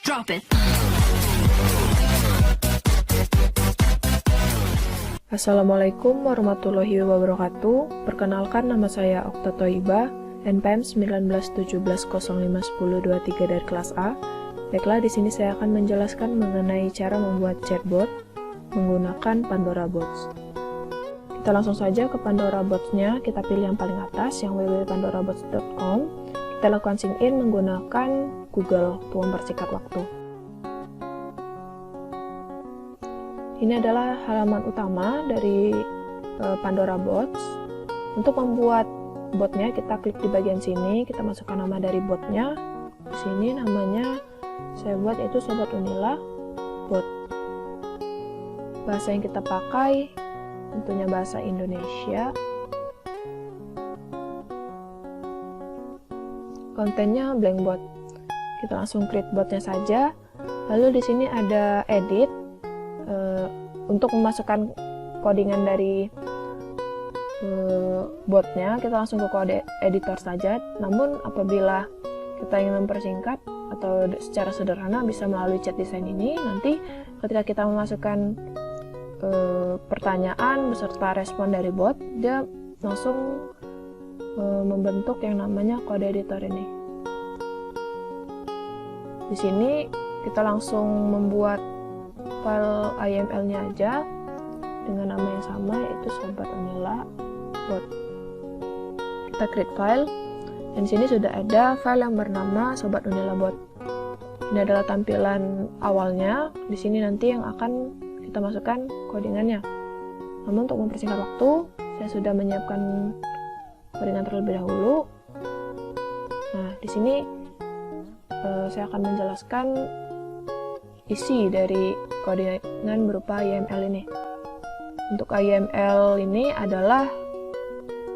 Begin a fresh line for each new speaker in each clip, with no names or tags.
Drop it.
Assalamualaikum warahmatullahi wabarakatuh. Perkenalkan, nama saya Okta Thoibah, NPM 1917051023 dari kelas A. Baiklah, di sini saya akan menjelaskan mengenai cara membuat chatbot menggunakan Pandora Bots. Kita langsung saja ke Pandora Bots-nya. Kita pilih yang paling atas, yang www.pandorabots.com. Kita lakukan sign in menggunakan Google untuk mempersingkat waktu. Ini adalah halaman utama dari Pandora Bots. Untuk membuat botnya, kita klik di bagian sini, kita masukkan nama dari botnya. Di sini namanya saya buat itu Sobat Unila Bot. Bahasa yang kita pakai tentunya bahasa Indonesia. Kontennya blank bot. Kita langsung create botnya saja. Lalu di sini ada edit. Untuk memasukkan codingan dari botnya, kita langsung ke kode editor saja. Namun apabila kita ingin mempersingkat atau secara sederhana bisa melalui chat design ini, nanti ketika kita memasukkan pertanyaan beserta respon dari bot, dia langsung membentuk yang namanya kode editor ini. Di sini kita langsung membuat file IML-nya aja dengan nama yang sama, yaitu Sobat Unila Bot. Kita create file, dan di sini sudah ada file yang bernama Sobat Unila Bot. Ini adalah tampilan awalnya. Di sini nanti yang akan kita masukkan codingannya. Namun untuk mempersingkat waktu, saya sudah menyiapkan codingan terlebih dahulu. Nah, di sini saya akan menjelaskan isi dari codingan berupa YML ini. Untuk YML ini adalah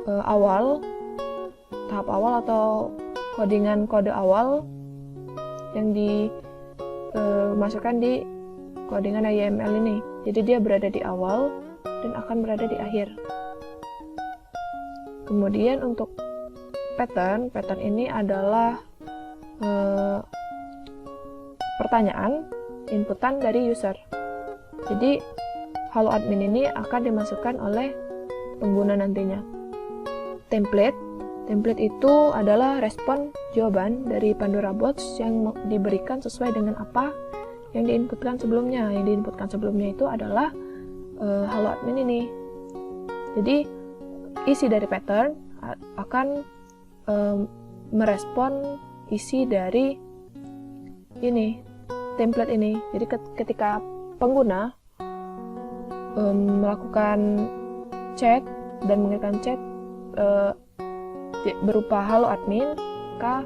tahap awal atau codingan kode awal yang dimasukkan di codingan YML ini. Jadi dia berada di awal dan akan berada di akhir. Kemudian untuk pattern ini adalah pertanyaan inputan dari user. Jadi halo admin ini akan dimasukkan oleh pengguna nantinya. Template itu adalah respon jawaban dari Pandora Bots yang diberikan sesuai dengan apa yang diinputkan sebelumnya. Yang diinputkan sebelumnya itu adalah halo admin ini. Jadi isi dari pattern akan merespon isi dari ini, template ini. Jadi ketika pengguna melakukan chat dan mengirimkan chat berupa halo admin, maka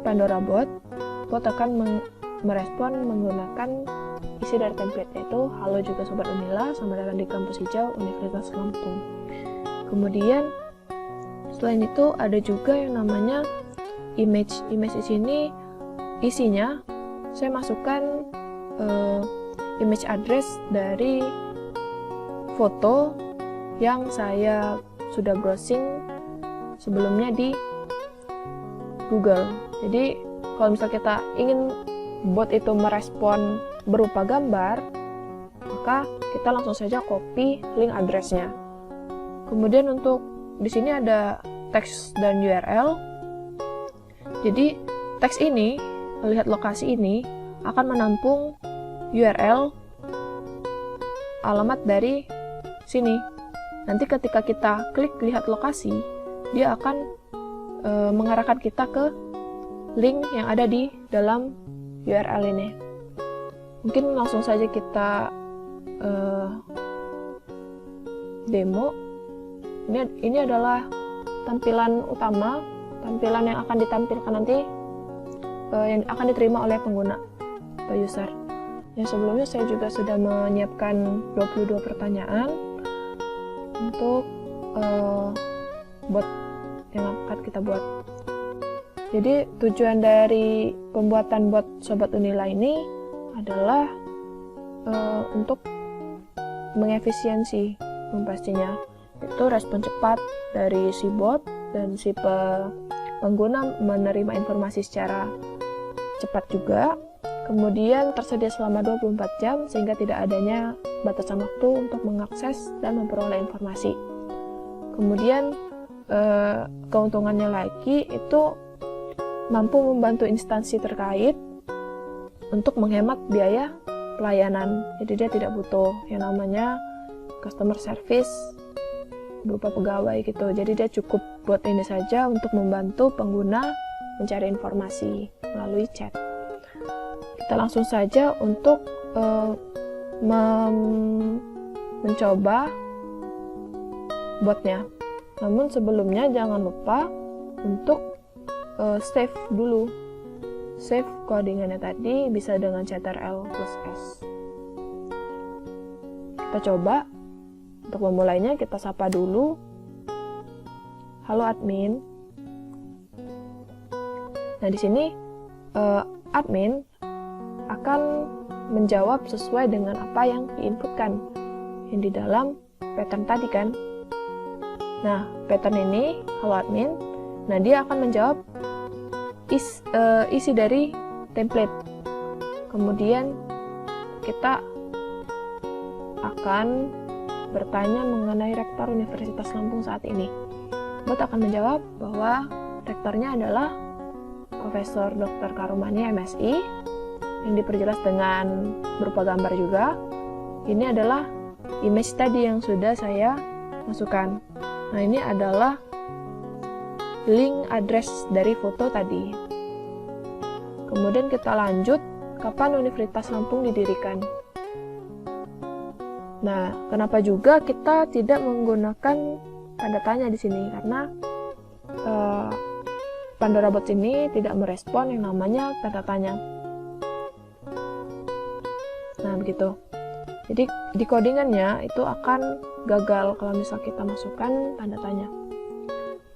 Pandora Bot akan merespon menggunakan isi dari template, yaitu halo juga Sobat Unila, selamat datang di Kampus Hijau Universitas Lampung. Kemudian selain itu ada juga yang namanya image di sini. Isinya saya masukkan image address dari foto yang saya sudah browsing sebelumnya di Google. Jadi kalau misalnya kita ingin bot itu merespon berupa gambar, maka kita langsung saja copy link addressnya. Kemudian untuk di sini ada teks dan URL. Jadi teks ini, lihat lokasi ini, akan menampung URL alamat dari sini. Nanti ketika kita klik lihat lokasi, dia akan mengarahkan kita ke link yang ada di dalam URL ini. Mungkin langsung saja kita demo. Ini adalah tampilan utama, tampilan yang akan ditampilkan nanti, yang akan diterima oleh pengguna atau user. Yang sebelumnya saya juga sudah menyiapkan 22 pertanyaan untuk bot yang akan kita buat. Jadi tujuan dari pembuatan bot Sobat Unila ini adalah untuk mengefisiensi pastinya. Itu respon cepat dari si bot dan si pengguna menerima informasi secara cepat juga. Kemudian tersedia selama 24 jam sehingga tidak adanya batasan waktu untuk mengakses dan memperoleh informasi. Kemudian keuntungannya lagi itu mampu membantu instansi terkait untuk menghemat biaya pelayanan. Jadi dia tidak butuh yang namanya customer service berupa pegawai gitu. Jadi dia cukup buat ini saja untuk membantu pengguna mencari informasi melalui chat. Kita langsung saja untuk mencoba botnya. Namun sebelumnya jangan lupa untuk save dulu. Save codingannya tadi bisa dengan Ctrl+S. Kita coba. Untuk memulainya kita sapa dulu. Halo admin. Nah, di sini admin akan menjawab sesuai dengan apa yang diinputkan yang di dalam pattern tadi kan. Nah, pattern ini halo admin. Nah, dia akan menjawab isi dari template. Kemudian kita akan bertanya mengenai rektor Universitas Lampung saat ini. Bot akan menjawab bahwa rektornya adalah Profesor Dr. Karumani MSI, yang diperjelas dengan berupa gambar juga. Ini adalah image tadi yang sudah saya masukkan. Nah, ini adalah link address dari foto tadi. Kemudian kita lanjut, kapan Universitas Lampung didirikan? Nah, kenapa juga kita tidak menggunakan tanda tanya di sini? Karena Pandora Bot ini tidak merespon yang namanya tanda tanya. Nah, begitu. Jadi di codingannya itu akan gagal kalau misal kita masukkan tanda tanya.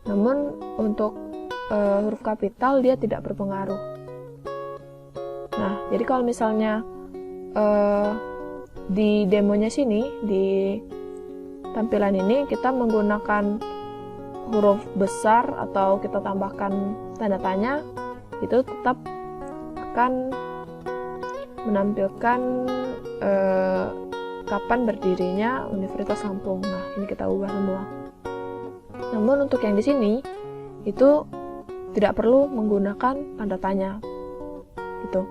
Namun untuk huruf kapital dia tidak berpengaruh. Nah, jadi kalau misalnya di demonya sini, di tampilan ini kita menggunakan huruf besar atau kita tambahkan tanda tanya, itu tetap akan menampilkan kapan berdirinya Universitas Lampung. Nah, ini kita ubah semua. Namun untuk yang di sini itu tidak perlu menggunakan tanda tanya. Itu.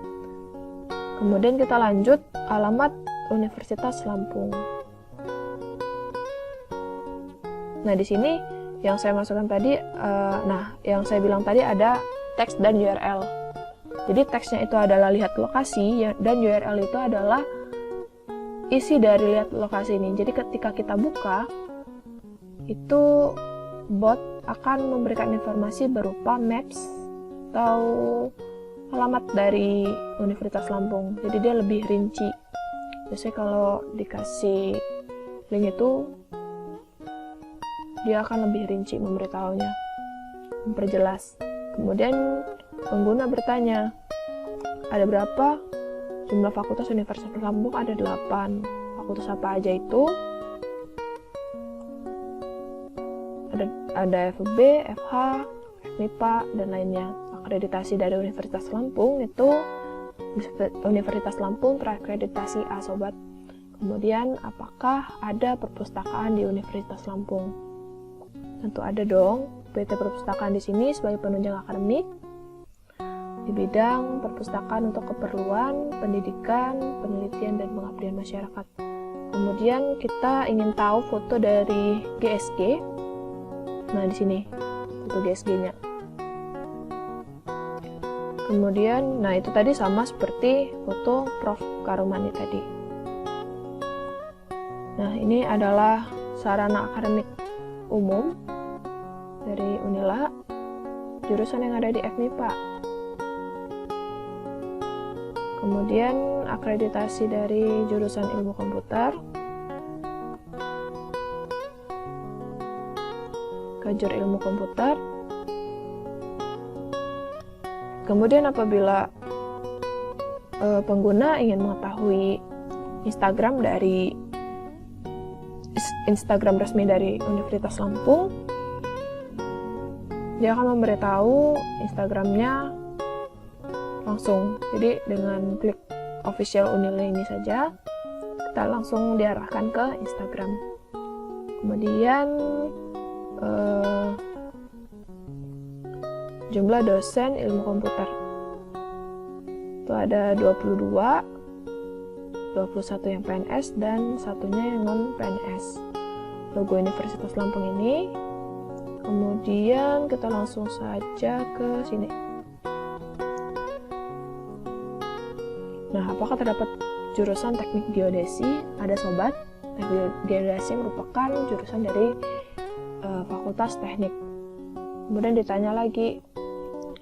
Kemudian kita lanjut alamat Universitas Lampung. Nah, di sini yang saya masukkan tadi, yang saya bilang tadi ada teks dan URL. Jadi teksnya itu adalah lihat lokasi dan URL itu adalah isi dari lihat lokasi ini. Jadi ketika kita buka, itu bot akan memberikan informasi berupa maps atau alamat dari Universitas Lampung. Jadi dia lebih rinci. Biasanya kalau dikasih link itu, dia akan lebih rinci memberitahunya, memperjelas. Kemudian pengguna bertanya, ada berapa jumlah fakultas Universitas Lampung? Ada 8. Fakultas apa aja itu? Ada FEB, FH, FMIPA, dan lainnya. Akreditasi dari Universitas Lampung itu Universitas Lampung terakreditasi A, sobat. Kemudian, apakah ada perpustakaan di Universitas Lampung? Tentu ada dong. PT Perpustakaan di sini sebagai penunjang akademik di bidang perpustakaan untuk keperluan pendidikan, penelitian, dan pengabdian masyarakat. Kemudian kita ingin tahu foto dari GSG. Nah, di sini foto GSG-nya. Kemudian, nah itu tadi sama seperti foto Prof. Karumani tadi. Nah, ini adalah sarana akademik umum dari Unila, jurusan yang ada di FMIPA. Kemudian akreditasi dari jurusan ilmu komputer, Kajur ilmu komputer. Kemudian apabila pengguna ingin mengetahui Instagram resmi dari Universitas Lampung, dia akan memberitahu Instagramnya langsung. Jadi dengan klik official Unila ini saja, kita langsung diarahkan ke Instagram. Kemudian jumlah dosen ilmu komputer itu ada 22, 21 yang PNS dan satunya yang non PNS. Logo Universitas Lampung ini. Kemudian kita langsung saja ke sini. Nah, apakah terdapat jurusan teknik geodesi? Ada sobat. Teknik geodesi merupakan jurusan dari Fakultas Teknik. Kemudian ditanya lagi,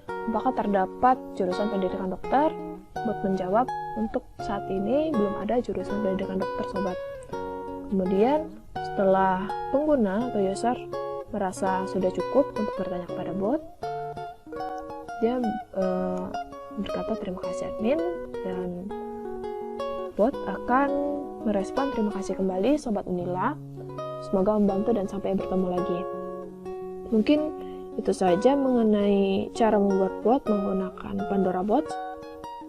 apakah terdapat jurusan pendidikan dokter? Bot menjawab, untuk saat ini belum ada jurusan pendidikan dokter, sobat. Kemudian setelah pengguna atau user merasa sudah cukup untuk bertanya kepada bot, dia berkata terima kasih admin, dan bot akan merespon terima kasih kembali Sobat Unila, semoga membantu dan sampai bertemu lagi. Mungkin itu saja mengenai cara membuat bot menggunakan Pandora Bots.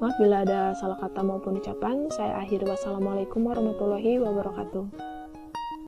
Maaf bila ada salah kata maupun ucapan. Saya akhiri, wassalamualaikum warahmatullahi wabarakatuh.